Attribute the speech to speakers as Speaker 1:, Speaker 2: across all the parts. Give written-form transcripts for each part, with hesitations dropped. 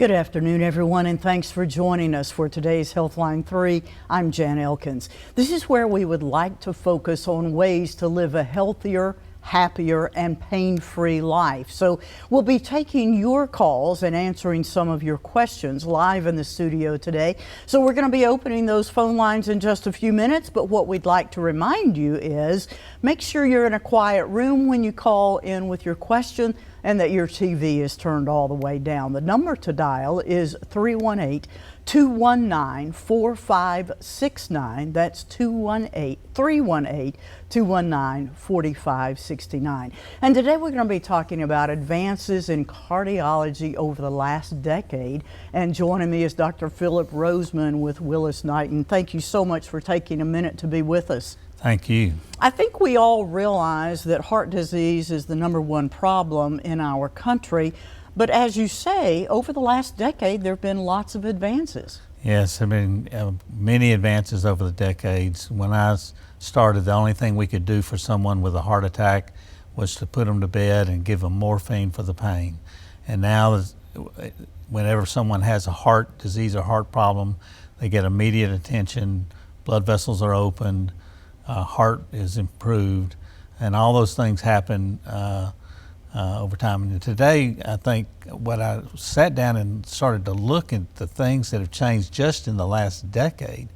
Speaker 1: Good afternoon, everyone, and thanks for joining us for today's Healthline 3. I'm Jan Elkins. This is where we would like to focus on ways to live a healthier, happier, and pain-free life. So we'll be taking your calls and answering some of your questions live in the studio today. So we're going to be opening those phone lines in just a few minutes, but what we'd like to remind you is make sure you're in a quiet room when you call in with your question and that your TV is turned all the way down. The number to dial is 318-219-4569. That's 318-219-4569. And today we're going to be talking about advances in cardiology over the last decade. And joining me is Dr. Phillip Rozeman with Willis, Knighton. Thank you so much for taking a minute to be with us.
Speaker 2: Thank you.
Speaker 1: I think we all realize that heart disease is the #1 problem in our country, but as you say, over the last decade there have been lots of advances.
Speaker 2: Yes, there have been many advances over the decades. When I started, the only thing we could do for someone with a heart attack was to put them to bed and give them morphine for the pain. And now, whenever someone has a heart disease or heart problem, they get immediate attention, blood vessels are opened, heart is improved, and all those things happen over time. And today, I think what I sat down and started to look at the things that have changed just in the last decade.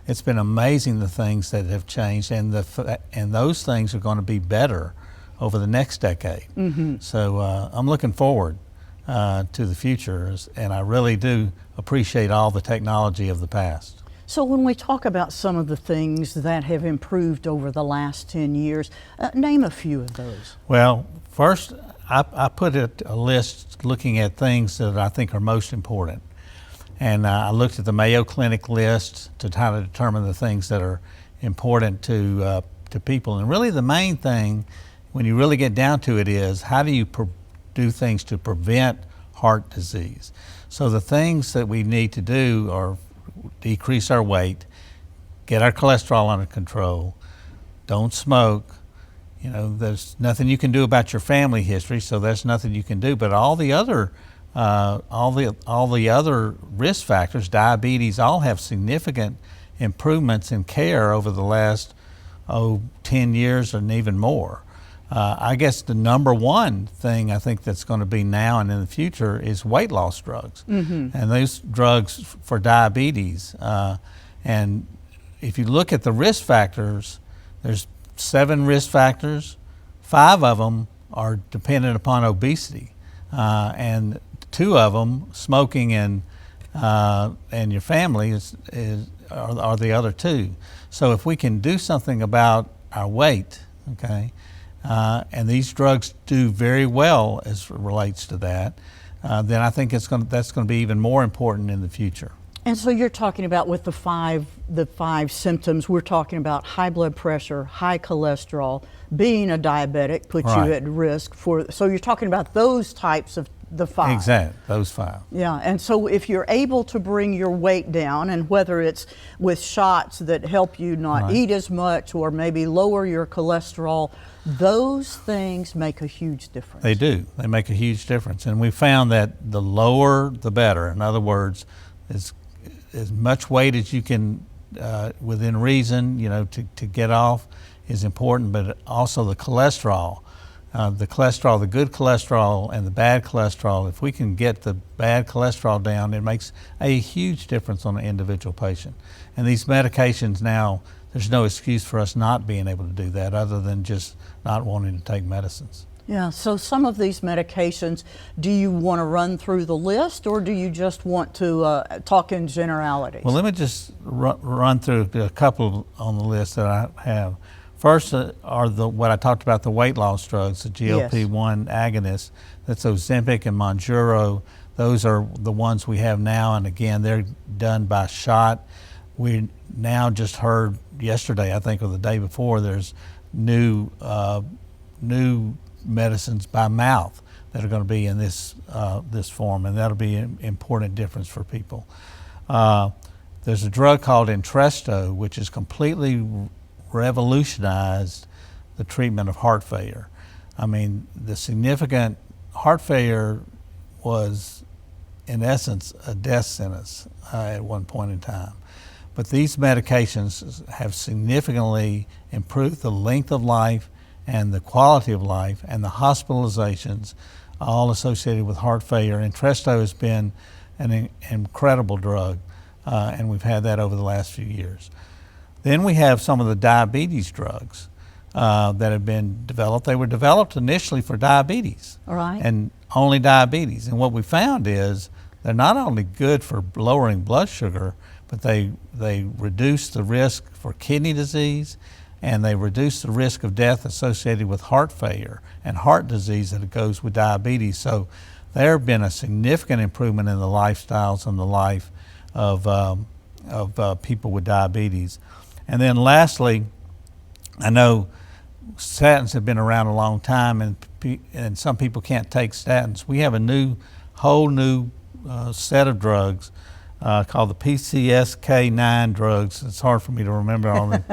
Speaker 2: It's been amazing the things that have changed, and those things are going to be better over the next decade. Mm-hmm. So I'm looking forward to the future, and I really do appreciate all the technology of the past.
Speaker 1: So when we talk about some of the things that have improved over the last 10 years, name a few of those.
Speaker 2: Well, first, I put a list looking at things that I think are most important. And I looked at the Mayo Clinic list to try to determine the things that are important to people. And really the main thing, when you really get down to it, is how do you do things to prevent heart disease? So the things that we need to do are decrease our weight, get our cholesterol under control, don't smoke. You know, there's nothing you can do about your family history, so there's nothing you can do. But all the other risk factors, diabetes, all have significant improvements in care over the last 10 years and even more. I guess the #1 thing I think that's going to be now and in the future is weight loss drugs. Mm-hmm. And those drugs for diabetes. And if you look at the risk factors, there's 7 risk factors. 5 of them are dependent upon obesity. And 2 of them, smoking and your family, are the other 2. So if we can do something about our weight, okay, and these drugs do very well as it relates to that, then I think that's going to be even more important in the future.
Speaker 1: And so you're talking about with the five symptoms, we're talking about high blood pressure, high cholesterol, being a diabetic puts
Speaker 2: Right.
Speaker 1: you at risk for, so you're talking about those types of the 5.
Speaker 2: Exactly, those 5.
Speaker 1: Yeah, and so if you're able to bring your weight down, and whether it's with shots that help you not
Speaker 2: Right.
Speaker 1: eat as much or maybe lower your cholesterol, those things make a huge difference.
Speaker 2: They do. They make a huge difference. And we found that the lower, the better. In other words, as much weight as you can, within reason, you know, to get off is important, but also the cholesterol. The good cholesterol and the bad cholesterol, if we can get the bad cholesterol down, it makes a huge difference on an individual patient. And these medications now, there's no excuse for us not being able to do that other than just not wanting to take medicines.
Speaker 1: Yeah, so some of these medications, do you want to run through the list, or do you just want to talk in generalities?
Speaker 2: Well, let me just run through a couple on the list that I have. First are what I talked about, the weight loss drugs, the GLP-1 agonists. That's Ozempic and Mounjaro. Those are the ones we have now, and again, they're done by shot. We now just heard yesterday, I think, or the day before, there's new medicines by mouth that are going to be in this form, and that'll be an important difference for people. There's a drug called Entresto, which has completely revolutionized the treatment of heart failure. I mean, the significant heart failure was in essence, a death sentence at one point in time. But these medications have significantly improved the length of life and the quality of life and the hospitalizations, all associated with heart failure. And Entresto has been an incredible drug, and we've had that over the last few years. Then we have some of the diabetes drugs that have been developed. They were developed initially for diabetes, and only diabetes. And what we found is they're not only good for lowering blood sugar, but they reduce the risk for kidney disease, and they reduce the risk of death associated with heart failure and heart disease that goes with diabetes. So there have been a significant improvement in the lifestyles and the life of people with diabetes. And then lastly, I know statins have been around a long time, and some people can't take statins. We have a whole new set of drugs called the PCSK9 drugs. It's hard for me to remember all the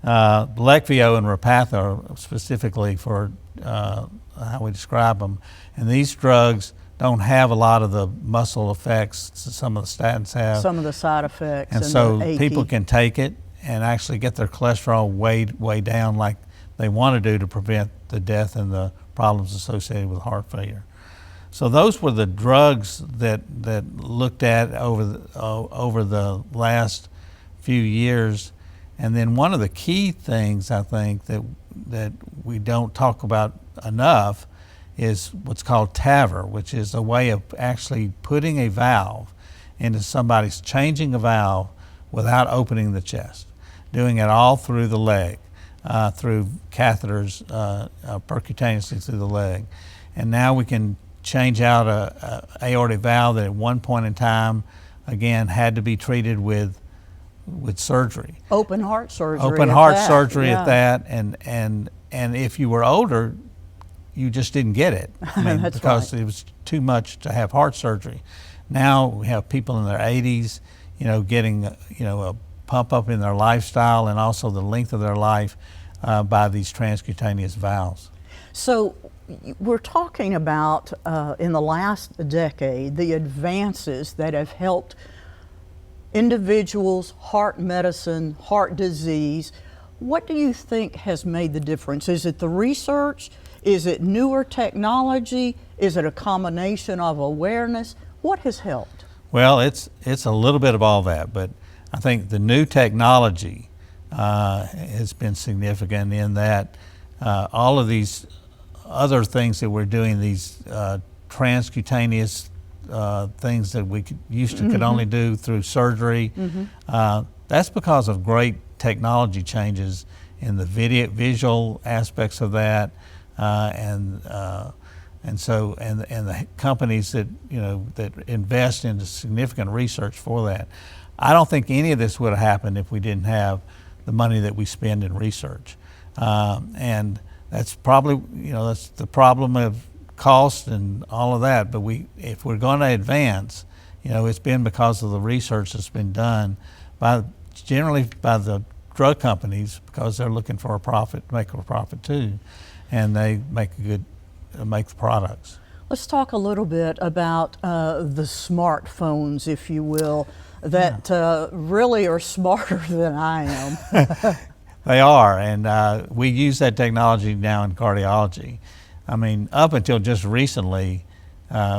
Speaker 2: Leqvio and Repatha specifically for how we describe them. And these drugs don't have a lot of the muscle effects some of the statins have.
Speaker 1: Some of the side effects.
Speaker 2: And so people can take it and actually get their cholesterol way down like they want to do to prevent the death and the problems associated with heart failure. So those were the drugs that looked at over the last few years. And then one of the key things I think that we don't talk about enough is what's called TAVR, which is a way of actually putting a valve into somebody's, changing a valve without opening the chest, doing it all through the leg, through catheters percutaneously through the leg. And now we can change out a aortic valve that at one point in time, again, had to be treated with surgery.
Speaker 1: Open heart surgery.
Speaker 2: Open heart surgery at that, and if you were older, you just didn't get it. I mean, because it was too much to have heart surgery. Now we have people in their 80s, getting a pump up in their lifestyle and also the length of their life by these transcutaneous valves.
Speaker 1: So we're talking about in the last decade the advances that have helped individuals, heart medicine, heart disease. What do you think has made the difference? Is it the research? Is it newer technology? Is it a combination of awareness? What has helped?
Speaker 2: Well, it's a little bit of all that, but I think the new technology has been significant in that all of these other things that we're doing, these transcutaneous things that we could only do through surgery, that's because of great technology changes in the visual aspects of that, and the companies that that invest into significant research for that. I don't think any of this would have happened if we didn't have the money that we spend in research, and that's probably that's the problem of cost and all of that. But if we're going to advance, it's been because of the research that's been done generally by the drug companies, because they're looking for a profit, make a profit too, and they make the products.
Speaker 1: Let's talk a little bit about the smartphones, if you will, that really are smarter than I am.
Speaker 2: They are, and we use that technology now in cardiology. I mean, up until just recently,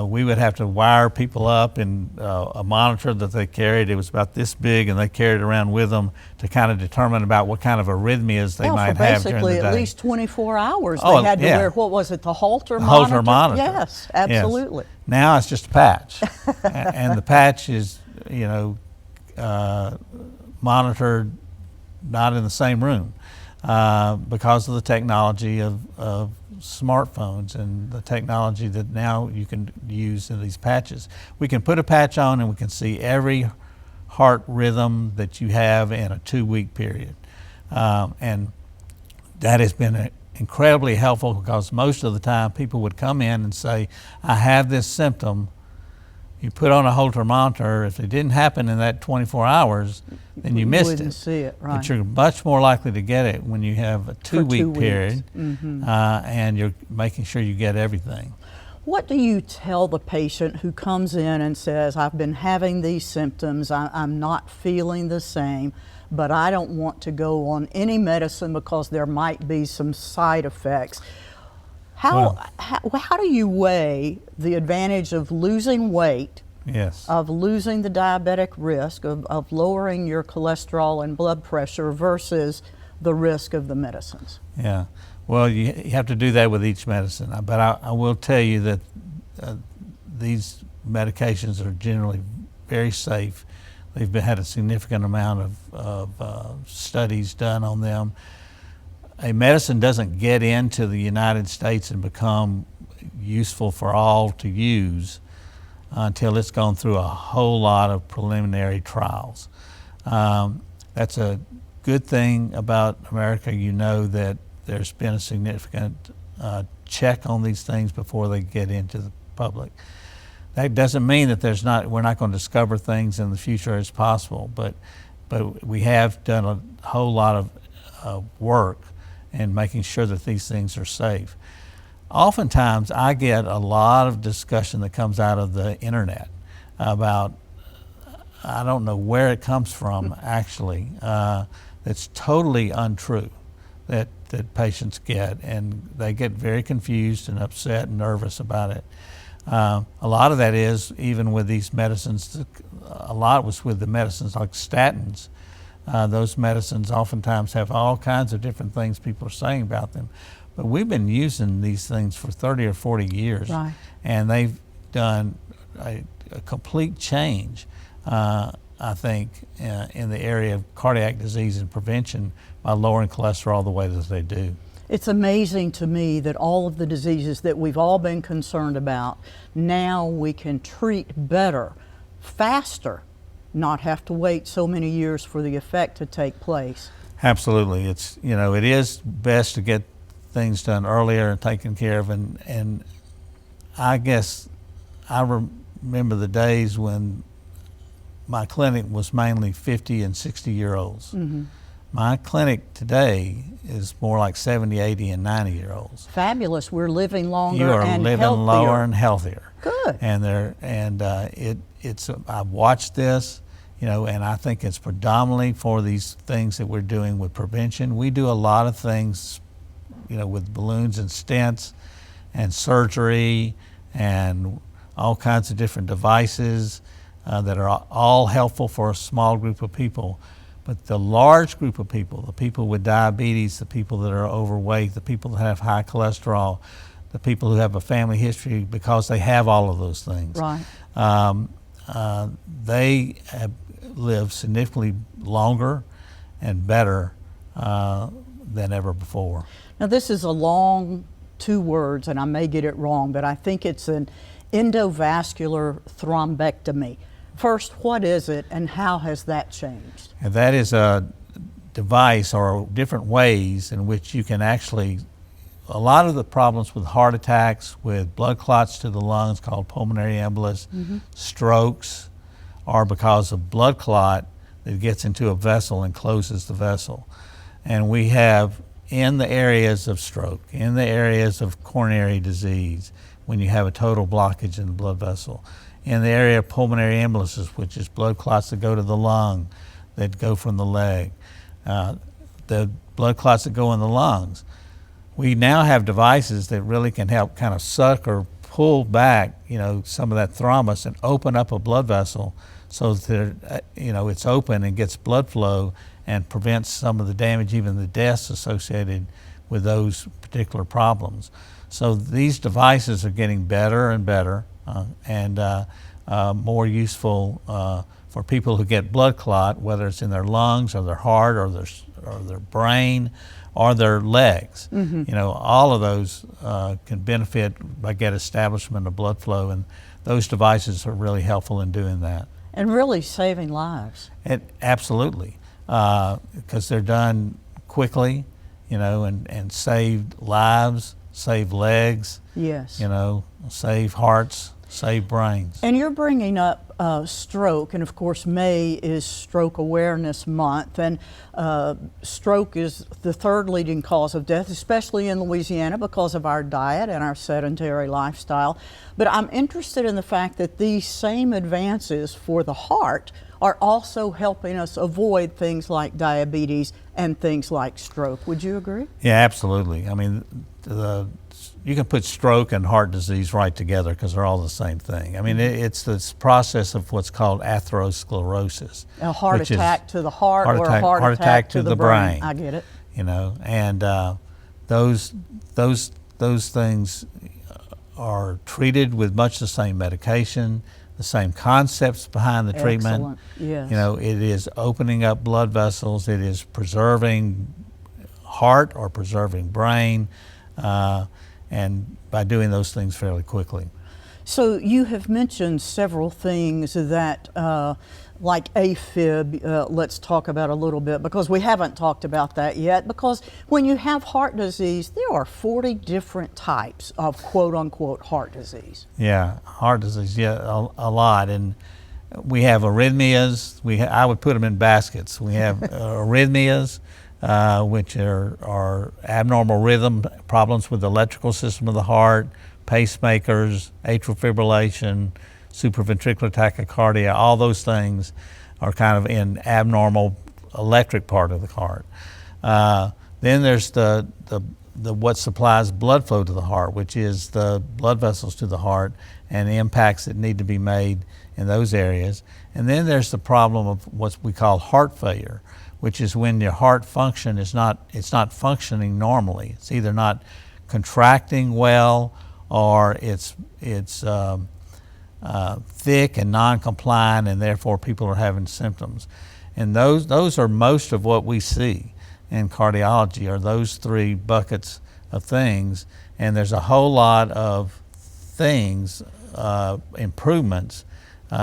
Speaker 2: we would have to wire people up in a monitor that they carried. It was about this big, and they carried it around with them to kind of determine about what kind of arrhythmias they might have during the day.
Speaker 1: Basically, at least 24 hours, they had to wear, what was it, the Holter monitor?
Speaker 2: Holter monitor.
Speaker 1: Yes, absolutely.
Speaker 2: Yes. Now it's just a patch, and the patch is, monitored not in the same room because of the technology of smartphones and the technology that now you can use in these patches. We can put a patch on and we can see every heart rhythm that you have in a 2-week period. And that has been incredibly helpful, because most of the time people would come in and say, I have this symptom. You put on a Holter monitor. If it didn't happen in that 24 hours, then you missed it.
Speaker 1: Wouldn't see it, right.
Speaker 2: But you're much more likely to get it when you have a 2-week period, and you're making sure you get everything.
Speaker 1: What do you tell the patient who comes in and says, I've been having these symptoms, I'm not feeling the same, but I don't want to go on any medicine because there might be some side effects? How do you weigh the advantage of losing weight,
Speaker 2: Yes.
Speaker 1: of losing the diabetic risk, of lowering your cholesterol and blood pressure versus the risk of the medicines?
Speaker 2: Yeah. Well, you have to do that with each medicine. But I will tell you that these medications are generally very safe. They've had a significant amount of studies done on them. A medicine doesn't get into the United States and become useful for all to use until it's gone through a whole lot of preliminary trials. That's a good thing about America. You know that there's been a significant check on these things before they get into the public. That doesn't mean that we're not going to discover things in the future as possible, but we have done a whole lot of work in making sure that these things are safe. Oftentimes I get a lot of discussion that comes out of the internet about, I don't know where it comes from actually, that's totally untrue, that patients get, and they get very confused and upset and nervous about it. A lot of that is even with these medicines, a lot was with the medicines like statins. Those medicines oftentimes have all kinds of different things people are saying about them. But we've been using these things for 30 or 40 years,
Speaker 1: right,
Speaker 2: and they've done a complete change, I think, in the area of cardiac disease and prevention by lowering cholesterol the way that they do.
Speaker 1: It's amazing to me that all of the diseases that we've all been concerned about, now we can treat better, faster, not have to wait so many years for the effect to take place.
Speaker 2: Absolutely. It is best to get things done earlier and taken care of, and I guess I remember the days when my clinic was mainly 50 and 60-year-olds. Mm-hmm. My clinic today is more like 70, 80, and 90-year-olds.
Speaker 1: Fabulous. We're living longer
Speaker 2: and healthier. You are living lower and healthier.
Speaker 1: Good.
Speaker 2: I've watched this, and I think it's predominantly for these things that we're doing with prevention. We do a lot of things, with balloons and stents and surgery and all kinds of different devices that are all helpful for a small group of people. But the large group of people, the people with diabetes, the people that are overweight, the people that have high cholesterol, the people who have a family history because they have all of those things,
Speaker 1: right.
Speaker 2: They have lived significantly longer and better than ever before.
Speaker 1: Now this is a long 2 words, and I may get it wrong, but I think it's an endovascular thrombectomy. First, what is it and how has that changed?
Speaker 2: And that is a device or different ways in which you can actually, a lot of the problems with heart attacks, with blood clots to the lungs called pulmonary embolus, mm-hmm. strokes, are because of blood clot that gets into a vessel and closes the vessel. And we have in the areas of stroke, in the areas of coronary disease, when you have a total blockage in the blood vessel, in the area of pulmonary embolism, which is blood clots that go to the lung, that go from the leg, the blood clots that go in the lungs. We now have devices that really can help kind of suck or pull back, some of that thrombus and open up a blood vessel so that, it's open and gets blood flow and prevents some of the damage, even the deaths associated with those particular problems. So these devices are getting better and better and more useful for people who get blood clot, whether it's in their lungs or their heart or their brain or their legs. Mm-hmm. All of those can benefit by get establishment of blood flow, and those devices are really helpful in doing that.
Speaker 1: And really saving lives.
Speaker 2: Absolutely, because they're done quickly, and save lives, save legs.
Speaker 1: Yes.
Speaker 2: Save hearts. save brains.
Speaker 1: And you're bringing up stroke, and of course May is Stroke Awareness Month, and stroke is the third leading cause of death, especially in Louisiana because of our diet and our sedentary lifestyle. But I'm interested in the fact that these same advances for the heart are also helping us avoid things like diabetes and things like stroke. Would you agree?
Speaker 2: Yeah, absolutely. I mean, you can put stroke and heart disease right together because they're all the same thing. I mean, it's this process of what's called atherosclerosis.
Speaker 1: A heart attack to the heart, or a heart attack to the brain. I get it.
Speaker 2: You know, and those things are treated with much the same medication, the same concepts behind the treatment.
Speaker 1: Excellent. Yes.
Speaker 2: You know, it is opening up blood vessels, it is preserving heart or preserving brain, and by doing those things fairly quickly.
Speaker 1: So you have mentioned several things that, like AFib, let's talk about a little bit, because we haven't talked about that yet, because when you have heart disease, there are 40 different types of quote-unquote heart disease.
Speaker 2: Yeah, heart disease, yeah, a lot. And we have arrhythmias. I would put them in baskets. We have arrhythmias, which are abnormal rhythm, problems with the electrical system of the heart, pacemakers, atrial fibrillation, supraventricular tachycardia. All those things are kind of in abnormal electric part of the heart. Then there's the what supplies blood flow to the heart, which is the blood vessels to the heart and the impacts that need to be made in those areas. And then there's the problem of what we call heart failure, which is when your heart function is not functioning normally. It's either not contracting well, or it's thick and non-compliant, and therefore people are having symptoms. And those are most of what we see in cardiology, are those three buckets of things. And there's a whole lot of things, improvements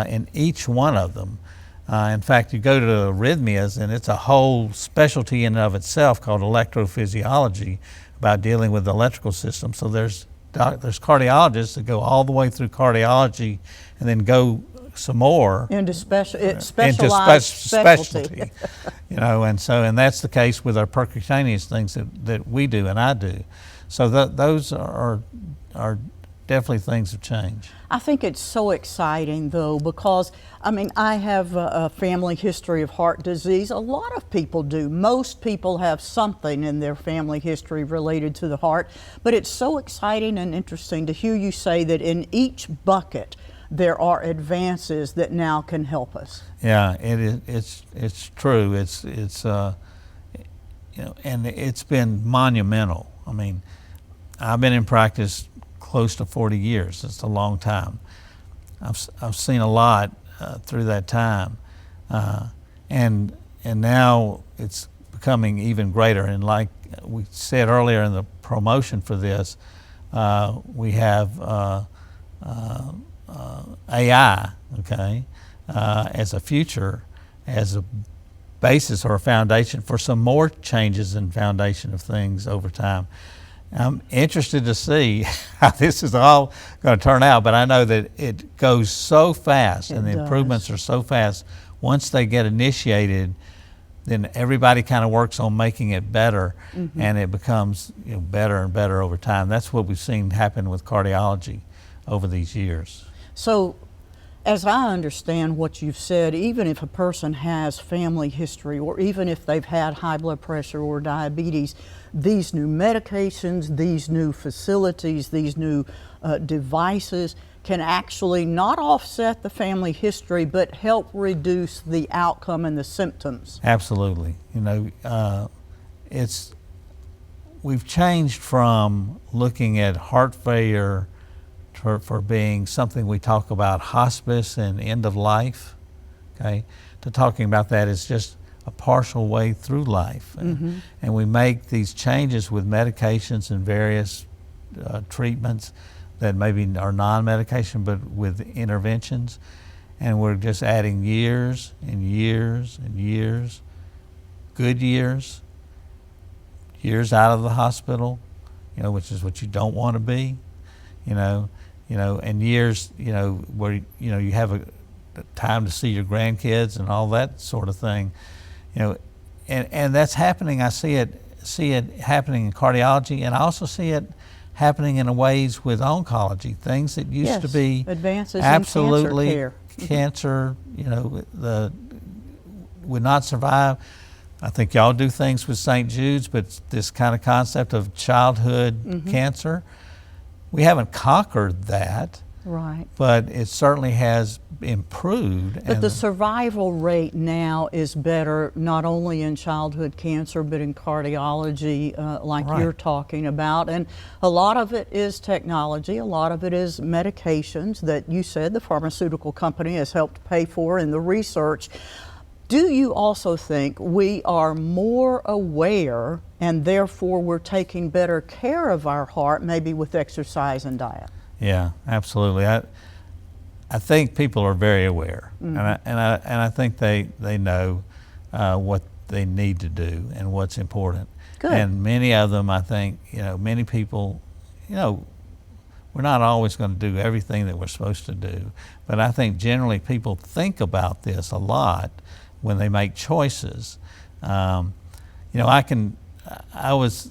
Speaker 2: in each one of them. In fact, you go to arrhythmias, and it's a whole specialty in and of itself called electrophysiology, about dealing with the electrical system. So there's cardiologists that go all the way through cardiology and then go some more
Speaker 1: into specialized specialty.
Speaker 2: You know, and that's the case with our percutaneous things that we do and I do. So those are definitely things have changed.
Speaker 1: I think it's so exciting, though, because, I mean, I have a family history of heart disease. A lot of people do. Most people have something in their family history related to the heart. But it's so exciting and interesting to hear you say that in each bucket there are advances that now can help us.
Speaker 2: Yeah, it's true. It's you know, and it's been monumental. I mean, I've been in practice close to 40 years. It's a long time. I've seen a lot through that time, and now it's becoming even greater. And like we said earlier in the promotion for this, we have AI, okay, as a future, as a basis or a foundation for some more changes and foundation of things over time. I'm interested to see how this is all going to turn out, but I know that it goes so fast and the improvements are so fast. Once they get initiated, then everybody kind of works on making it better, and it becomes, you know, better and better over time. That's what we've seen happen with cardiology over these years.
Speaker 1: So, as I understand what you've said, even if a person has family history, or even if they've had high blood pressure or diabetes, these new medications, these new facilities, these new devices can actually not offset the family history, but help reduce the outcome and the symptoms.
Speaker 2: Absolutely. You know, we've changed from looking at heart failure for being something we talk about hospice and end of life, okay, to talking about that as just a partial way through life. And we make these changes with medications and various treatments that maybe are non-medication, but with interventions. And we're just adding years and years and years, good years out of the hospital, you know, which is what you don't want to be, you know. and years, where, you have a time to see your grandkids and all that sort of thing, and that's happening. I see it happening in cardiology, and I also see it happening in ways with oncology, things that used to be
Speaker 1: advances
Speaker 2: absolutely
Speaker 1: in
Speaker 2: cancer, would not survive. I think y'all do things with St. Jude's, but this kind of concept of childhood cancer, we haven't conquered that.
Speaker 1: Right.
Speaker 2: But it certainly has improved.
Speaker 1: But the survival rate now is better, not only in childhood cancer, but in cardiology, like you're talking about. And a lot of it is technology. A lot of it is medications that you said the pharmaceutical company has helped pay for in the research. Do you also think we are more aware and therefore we're taking better care of our heart, maybe with exercise and diet?
Speaker 2: Yeah, absolutely. I think people are very aware, and I think they know what they need to do and what's important.
Speaker 1: Good.
Speaker 2: And many of them, I think, many people, we're not always going to do everything that we're supposed to do, but I think generally people think about this a lot when they make choices. I was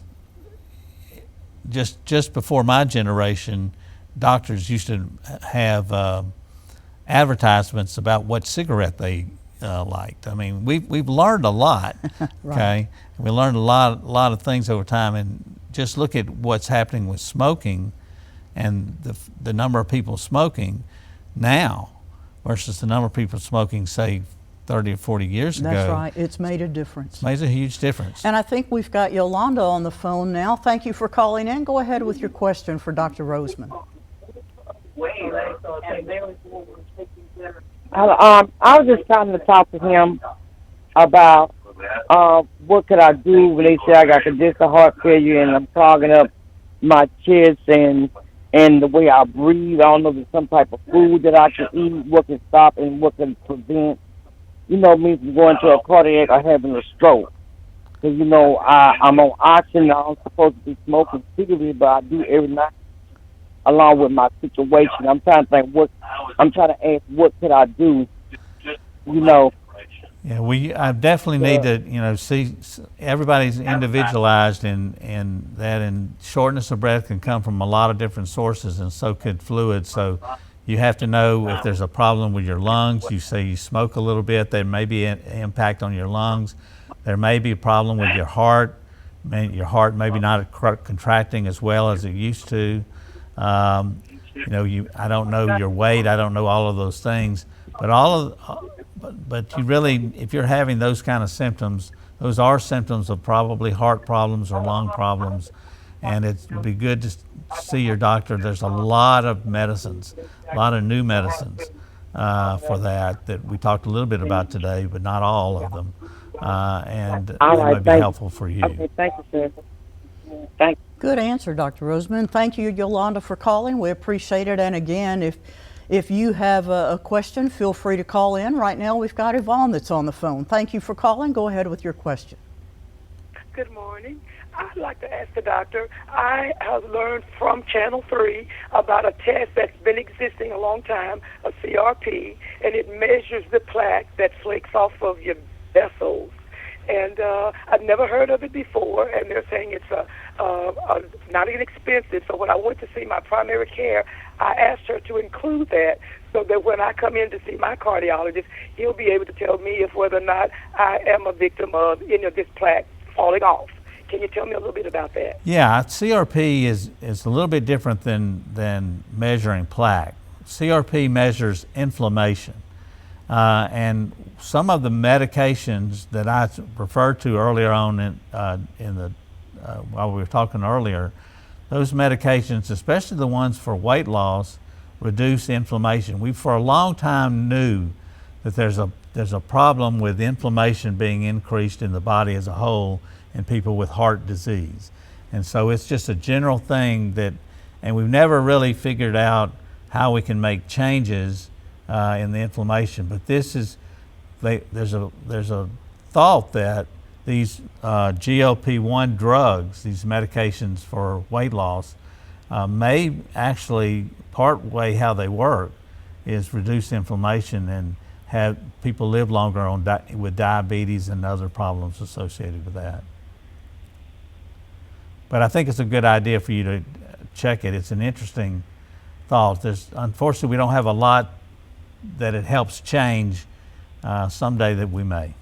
Speaker 2: just before my generation, doctors used to have advertisements about what cigarette they liked. I mean, we've learned a lot, okay? We learned a lot of things over time, and just look at what's happening with smoking and the number of people smoking now versus the number of people smoking, say, 30 or 40 years ago.
Speaker 1: That's right. It's made a difference.
Speaker 2: It makes a huge difference.
Speaker 1: And I think we've got Yolanda on the phone now. Thank you for calling in. Go ahead with your question for Dr. Rozeman.
Speaker 3: I was just trying to talk to him about what could I do when they say I got congestive heart failure and I'm clogging up my chest and the way I breathe. I don't know if there's some type of food that I can eat, what can stop and what can prevent, me from going to a cardiac or having a stroke. Because, I'm on oxygen. I'm supposed to be smoking cigarettes, but I do every night along with my situation. I'm trying to think ask what could I do,
Speaker 2: Yeah, I definitely need to, see everybody's individualized and that, and shortness of breath can come from a lot of different sources, and so could fluids. So you have to know if there's a problem with your lungs. You say you smoke a little bit, there may be an impact on your lungs. There may be a problem with your heart. Your heart maybe not contracting as well as it used to. I don't know your weight. I don't know all of those things, but you really, if you're having those kind of symptoms, those are symptoms of probably heart problems or lung problems, and it would be good to see your doctor. There's a lot of medicines, a lot of new medicines for that we talked a little bit about today, but not all of them, and that might be helpful for you.
Speaker 3: Okay, thank you, sir. Thank you.
Speaker 1: Good answer, Dr. Rozeman. Thank you, Yolanda, for calling. We appreciate it. And again, if you have a question, feel free to call in. Right now, we've got Yvonne that's on the phone. Thank you for calling. Go ahead with your question.
Speaker 4: Good morning. I'd like to ask the doctor, I have learned from Channel 3 about a test that's been existing a long time, a CRP, and it measures the plaque that flakes off of your vessels. And I've never heard of it before, and they're saying it's not inexpensive. So when I went to see my primary care, I asked her to include that so that when I come in to see my cardiologist, he'll be able to tell me if whether or not I am a victim of this plaque falling off. Can you tell me a little bit about that?
Speaker 2: Yeah, CRP is a little bit different than measuring plaque. CRP measures inflammation. And some of the medications that I referred to earlier on while we were talking earlier, those medications, especially the ones for weight loss, reduce inflammation. We for a long time knew that there's a problem with inflammation being increased in the body as a whole in people with heart disease. And so it's just a general thing and we've never really figured out how we can make changes in the inflammation. But there's a thought that these GLP-1 drugs, these medications for weight loss, may actually part way how they work is reduce inflammation and have people live longer with diabetes and other problems associated with that. But I think it's a good idea for you to check it. It's an interesting thought. Unfortunately, we don't have a lot that it helps change. Someday that we may.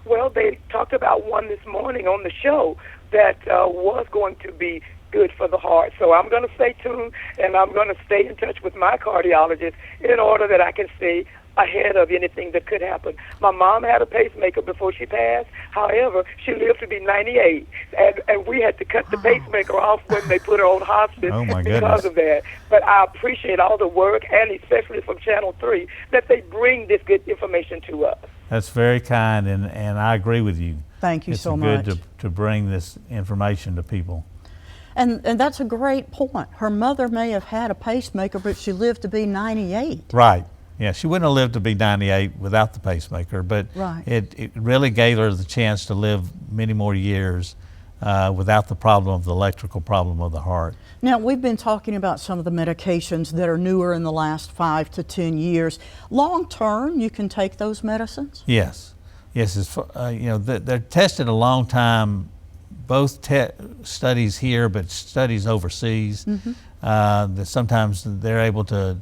Speaker 4: Well, they talked about one this morning on the show that was going to be good for the heart. So I'm going to stay tuned, and I'm going to stay in touch with my cardiologist in order that I can stay ahead of anything that could happen. My mom had a pacemaker before she passed. However, she lived to be 98, and we had to cut the pacemaker off when they put her on hospice because of that. But I appreciate all the work, and especially from Channel 3, that they bring this good information to us.
Speaker 2: That's very kind, and I agree with you.
Speaker 1: Thank you so much.
Speaker 2: It's good to bring this information to people.
Speaker 1: And that's a great point. Her mother may have had a pacemaker, but she lived to be 98.
Speaker 2: Right. Yeah, she wouldn't have lived to be 98 without the pacemaker, but it really gave her the chance to live many more years without the problem of the electrical problem of the heart.
Speaker 1: Now, we've been talking about some of the medications that are newer in the last 5 to 10 years. Long term, you can take those medicines?
Speaker 2: Yes. Yes, they're tested a long time, both studies here, but studies overseas. That sometimes they're able to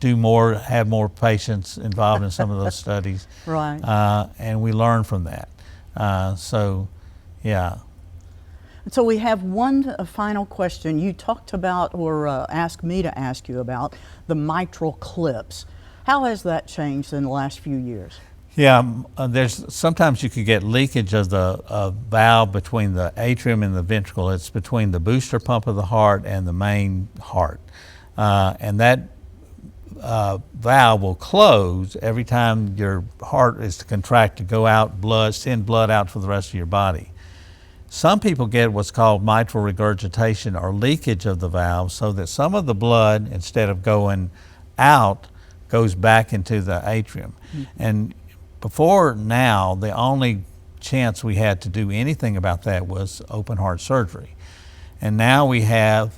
Speaker 2: have more patients involved in some of those studies.
Speaker 1: Right.
Speaker 2: And we learn from that. Yeah.
Speaker 1: So we have one final question. You talked about, or asked me to ask you about, the mitral clips. How has that changed in the last few years?
Speaker 2: Yeah, sometimes you could get leakage of the valve between the atrium and the ventricle. It's between the booster pump of the heart and the main heart. And that valve will close every time your heart is to contract to go out send blood out for the rest of your body. Some people get what's called mitral regurgitation or leakage of the valve, so that some of the blood, instead of going out, goes back into the atrium. And before now, the only chance we had to do anything about that was open heart surgery. And now we have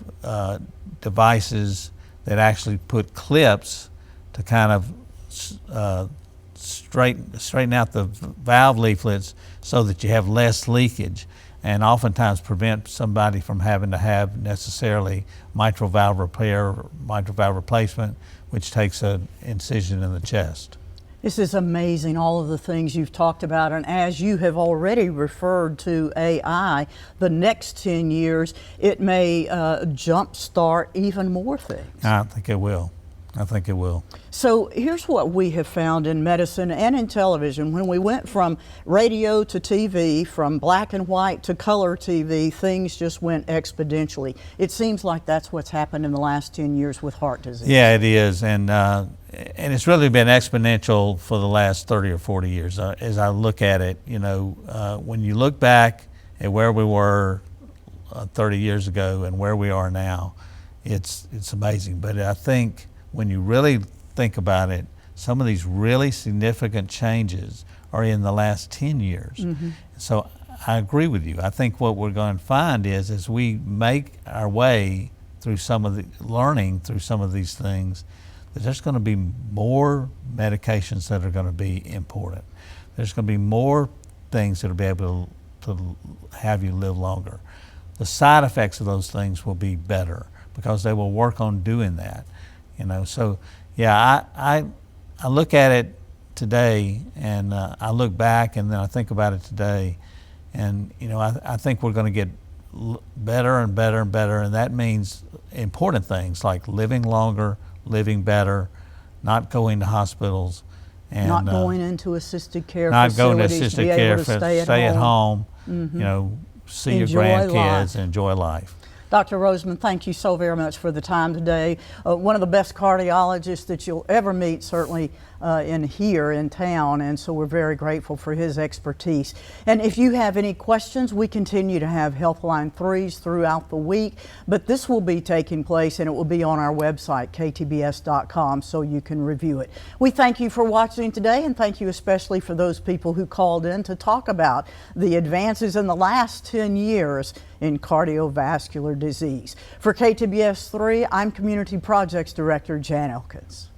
Speaker 2: devices that actually put clips to kind of straighten out the valve leaflets so that you have less leakage, and oftentimes prevent somebody from having to have necessarily mitral valve repair or mitral valve replacement, which takes an incision in the chest.
Speaker 1: This is amazing, all of the things you've talked about, and as you have already referred to AI, the next 10 years, it may jumpstart even more things.
Speaker 2: I think it will. I think it will.
Speaker 1: So here's what we have found in medicine and in television. When we went from radio to TV, from black and white to color TV, things just went exponentially. It seems like that's what's happened in the last 10 years with heart disease.
Speaker 2: Yeah, it is, and it's really been exponential for the last 30 or 40 years. As I look at it, when you look back at where we were 30 years ago and where we are now, it's amazing. But I think when you really think about it, some of these really significant changes are in the last 10 years. So I agree with you. I think what we're going to find is, as we make our way through some of the learning through some of these things, that there's going to be more medications that are going to be important. There's going to be more things that will be able to have you live longer. The side effects of those things will be better because they will work on doing that. So yeah, I look at it today, and I look back, and then I think about it today, and I think we're going to get better and better and better, and that means important things like living longer, living better, not going to hospitals, and
Speaker 1: not going into assisted care
Speaker 2: not
Speaker 1: facilities,
Speaker 2: going to assisted care, stay at home, see
Speaker 1: Enjoy
Speaker 2: your grandkids,
Speaker 1: life.
Speaker 2: enjoy life.
Speaker 1: Dr. Rozeman, thank you so very much for the time today. One of the best cardiologists that you'll ever meet, certainly here in town, and so we're very grateful for his expertise. And if you have any questions, we continue to have Healthline 3s throughout the week, but this will be taking place and it will be on our website, ktbs.com, so you can review it. We thank you for watching today, and thank you especially for those people who called in to talk about the advances in the last 10 years in cardiovascular disease. For KTBS 3, I'm Community Projects Director Jan Elkins.